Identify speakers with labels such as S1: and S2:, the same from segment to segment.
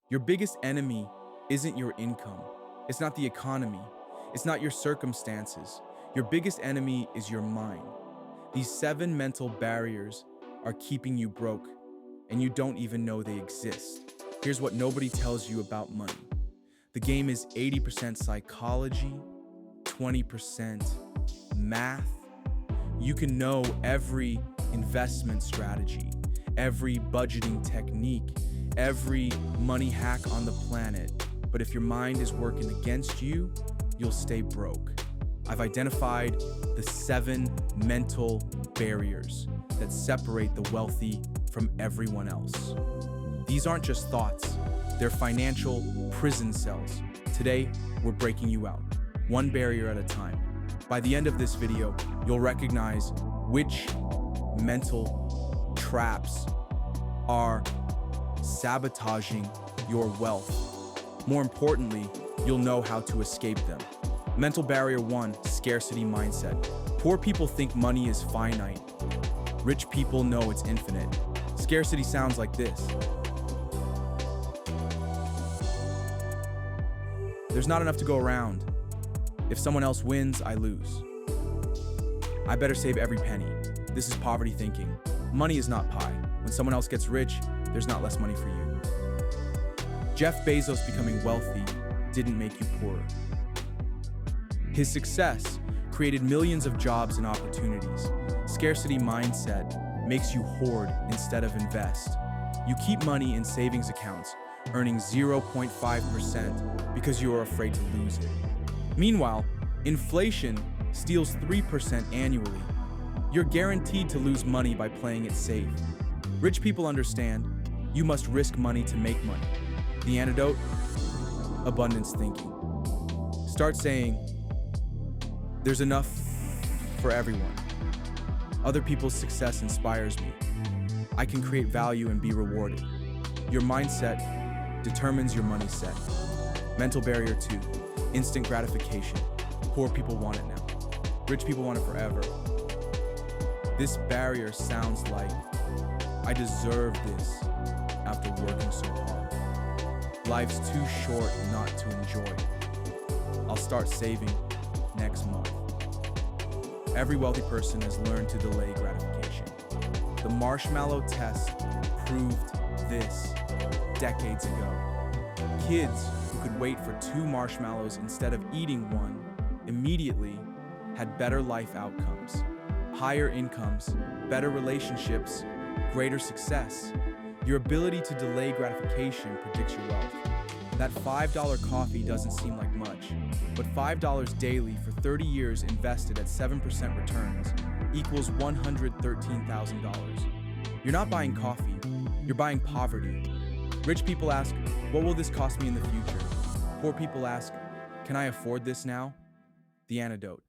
S1: Your biggest enemy isn't your income. It's not the economy. It's not your circumstances. Your biggest enemy is your mind. These 7 mental barriers are keeping you broke, and you don't even know they exist. Here's what nobody tells you about money. The game is 80% psychology, 20% math. You can know every investment strategy, every budgeting technique, every money hack on the planet. But if your mind is working against you, you'll stay broke. I've identified the 7 mental barriers that separate the wealthy from everyone else. These aren't just thoughts, they're financial prison cells. Today, we're breaking you out, one barrier at a time. By the end of this video, you'll recognize which mental traps are sabotaging your wealth. More importantly, you'll know how to escape them. Mental barrier 1, scarcity mindset. Poor people think money is finite. Rich people know it's infinite. Scarcity sounds like this. There's not enough to go around. If someone else wins, I lose. I better save every penny. This is poverty thinking. Money is not pie. When someone else gets rich, there's not less money for you. Jeff Bezos becoming wealthy didn't make you poorer. His success created millions of jobs and opportunities. Scarcity mindset makes you hoard instead of invest. You keep money in savings accounts, earning 0.5% because you are afraid to lose it. Meanwhile, inflation steals 3% annually. You're guaranteed to lose money by playing it safe. Rich people understand you must risk money to make money. The antidote? Abundance thinking. Start saying, there's enough for everyone. Other people's success inspires me. I can create value and be rewarded. Your mindset determines your money set. Mental barrier 2, instant gratification. Poor people want it now. Rich people want it forever. This barrier sounds like, I deserve this after working so hard. Life's too short not to enjoy. I'll start saving next month. Every wealthy person has learned to delay gratification. The marshmallow test proved this decades ago. Kids who could wait for 2 marshmallows instead of eating one immediately had better life outcomes, higher incomes, better relationships, greater success. Your ability to delay gratification predicts your wealth. That $5 coffee doesn't seem like much, but $5 daily for 30 years invested at 7% returns equals $113,000. You're not buying coffee, you're buying poverty. Rich people ask, what will this cost me in the future? Poor people ask, can I afford this now? The antidote: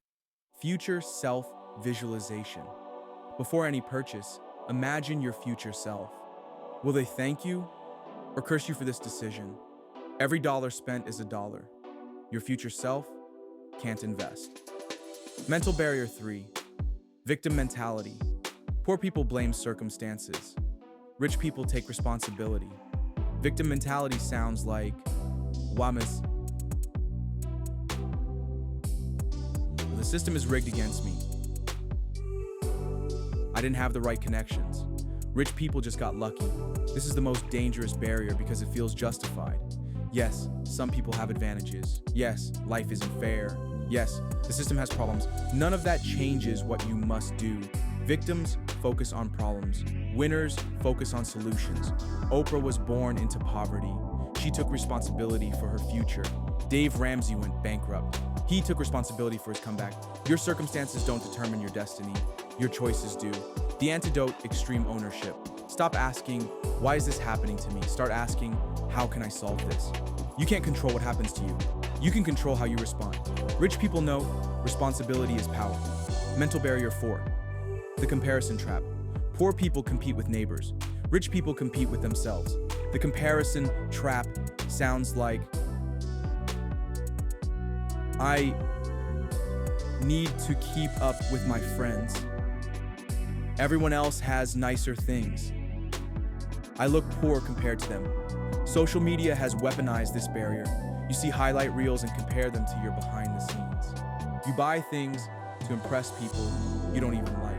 S1: future self-visualization. Before any purchase, imagine your future self. Will they thank you or curse you for this decision? Every dollar spent is a dollar. Your future self can't invest. Mental barrier 3, victim mentality. Poor people blame circumstances. Rich people take responsibility. Victim mentality sounds like, Wamas. The system is rigged against me. I didn't have the right connections. Rich people just got lucky. This is the most dangerous barrier because it feels justified. Yes, some people have advantages. Yes, life isn't fair. Yes, the system has problems. None of that changes what you must do. Victims focus on problems. Winners focus on solutions. Oprah was born into poverty. She took responsibility for her future. Dave Ramsey went bankrupt. He took responsibility for his comeback. Your circumstances don't determine your destiny. Your choices do. The antidote: extreme ownership. Stop asking, why is this happening to me? Start asking, how can I solve this? You can't control what happens to you. You can control how you respond. Rich people know responsibility is power. Mental barrier 4, the comparison trap. Poor people compete with neighbors. Rich people compete with themselves. The comparison trap sounds like, I need to keep up with my friends. Everyone else has nicer things. I look poor compared to them. Social media has weaponized this barrier. You see highlight reels and compare them to your behind the scenes. You buy things to impress people you don't even like.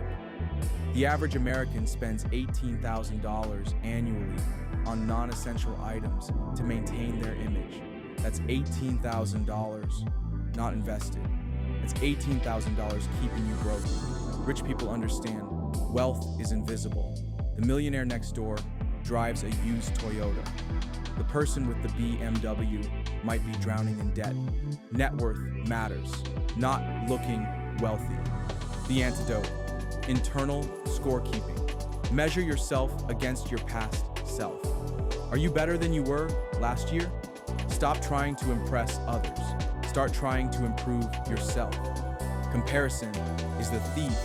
S1: The average American spends $18,000 annually on non-essential items to maintain their image. That's $18,000 not invested. That's $18,000 keeping you broke. Rich people understand wealth is invisible. The millionaire next door drives a used Toyota. The person with the BMW might be drowning in debt. Net worth matters, not looking wealthy. The antidote: internal scorekeeping. Measure yourself against your past self. Are you better than you were last year? Stop trying to impress others. Start trying to improve yourself. Comparison is the thief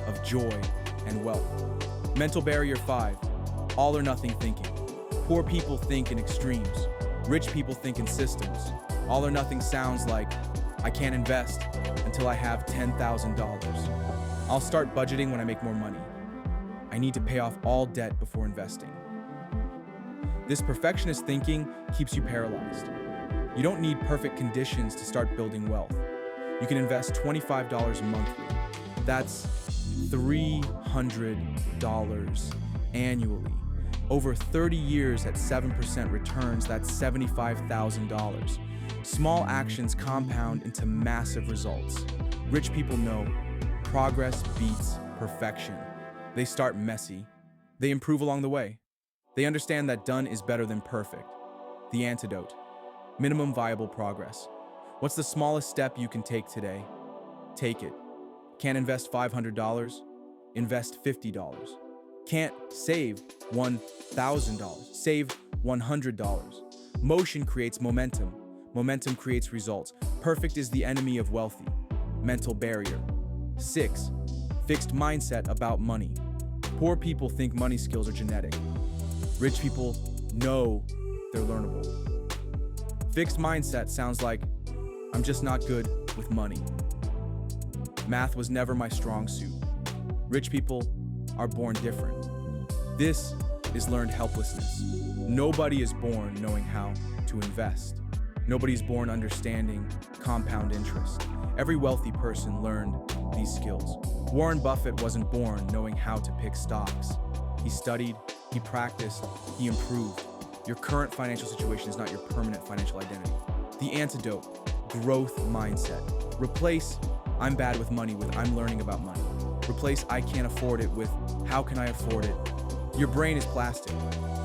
S1: of joy and wealth. Mental barrier 5, all or nothing thinking. Poor people think in extremes. Rich people think in systems. All or nothing sounds like, I can't invest until I have $10,000. I'll start budgeting when I make more money. I need to pay off all debt before investing. This perfectionist thinking keeps you paralyzed. You don't need perfect conditions to start building wealth. You can invest $25 monthly. That's $300 annually. Over 30 years at 7% returns, that's $75,000. Small actions compound into massive results. Rich people know progress beats perfection. They start messy. They improve along the way. They understand that done is better than perfect. The antidote: minimum viable progress. What's the smallest step you can take today? Take it. Can't invest $500? Invest $50. Can't save $1,000? Save $100. Motion creates momentum. Momentum creates results. Perfect is the enemy of wealthy. Mental barrier. 6, fixed mindset about money. Poor people think money skills are genetic. Rich people know they're learnable. Fixed mindset sounds like, I'm just not good with money. Math was never my strong suit. Rich people are born different. This is learned helplessness. Nobody is born knowing how to invest. Nobody's born understanding compound interest. Every wealthy person learned these skills. Warren Buffett wasn't born knowing how to pick stocks. He studied, he practiced, he improved. Your current financial situation is not your permanent financial identity. The antidote: growth mindset. Replace I'm bad with money with I'm learning about money. Replace I can't afford it with how can I afford it? Your brain is plastic.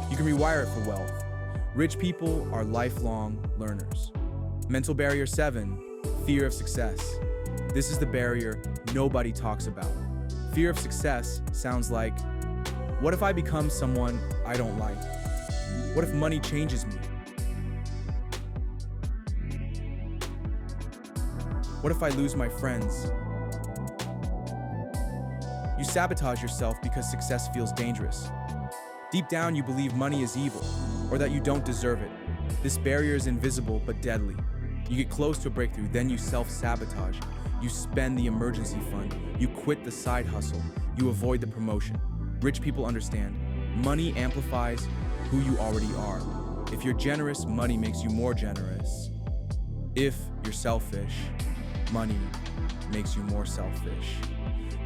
S1: You can rewire it for wealth. Rich people are lifelong learners. Mental barrier 7, fear of success. This is the barrier nobody talks about. Fear of success sounds like, what if I become someone I don't like? What if money changes me? What if I lose my friends? You sabotage yourself because success feels dangerous. Deep down, you believe money is evil, or that you don't deserve it. This barrier is invisible but deadly. You get close to a breakthrough, then you self-sabotage. You spend the emergency fund. You quit the side hustle. You avoid the promotion. Rich people understand money amplifies who you already are. If you're generous, money makes you more generous. If you're selfish, money makes you more selfish.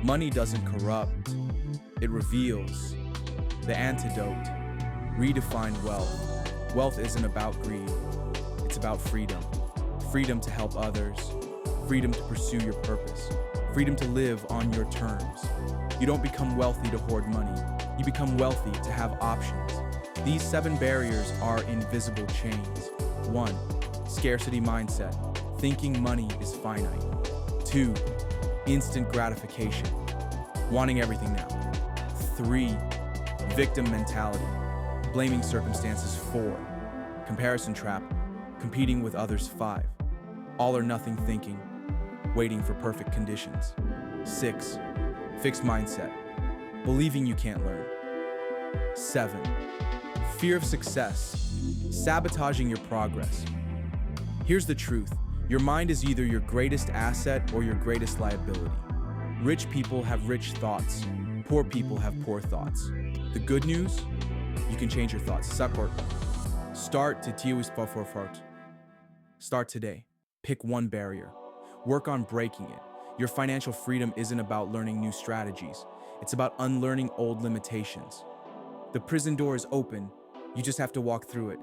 S1: Money doesn't corrupt, it reveals. The antidote: redefine wealth. Wealth isn't about greed, it's about freedom. Freedom to help others, freedom to pursue your purpose, freedom to live on your terms. You don't become wealthy to hoard money, you become wealthy to have options. These 7 barriers are invisible chains. 1, scarcity mindset, thinking money is finite. 2, instant gratification, wanting everything now. 3, victim mentality, blaming circumstances. 4, comparison trap, competing with others. 5, all or nothing thinking, waiting for perfect conditions. 6, fixed mindset, believing you can't learn. 7, fear of success, sabotaging your progress. Here's the truth: your mind is either your greatest asset or your greatest liability. Rich people have rich thoughts. Poor people have poor thoughts. The good news: you can change your thoughts. Support. Start today. Pick one barrier. Work on breaking it. Your financial freedom isn't about learning new strategies. It's about unlearning old limitations. The prison door is open. You just have to walk through it.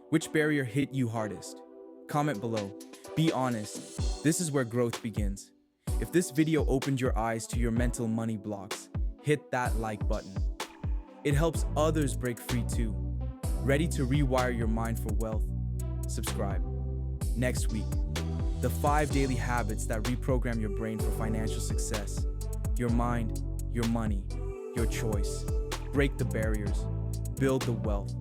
S1: Which barrier hit you hardest? Comment below. Be honest. This is where growth begins. If this video opened your eyes to your mental money blocks, hit that like button. It helps others break free too. Ready to rewire your mind for wealth? Subscribe. Next week, the 5 daily habits that reprogram your brain for financial success. Your mind, your money, your choice. Break the barriers, build the wealth.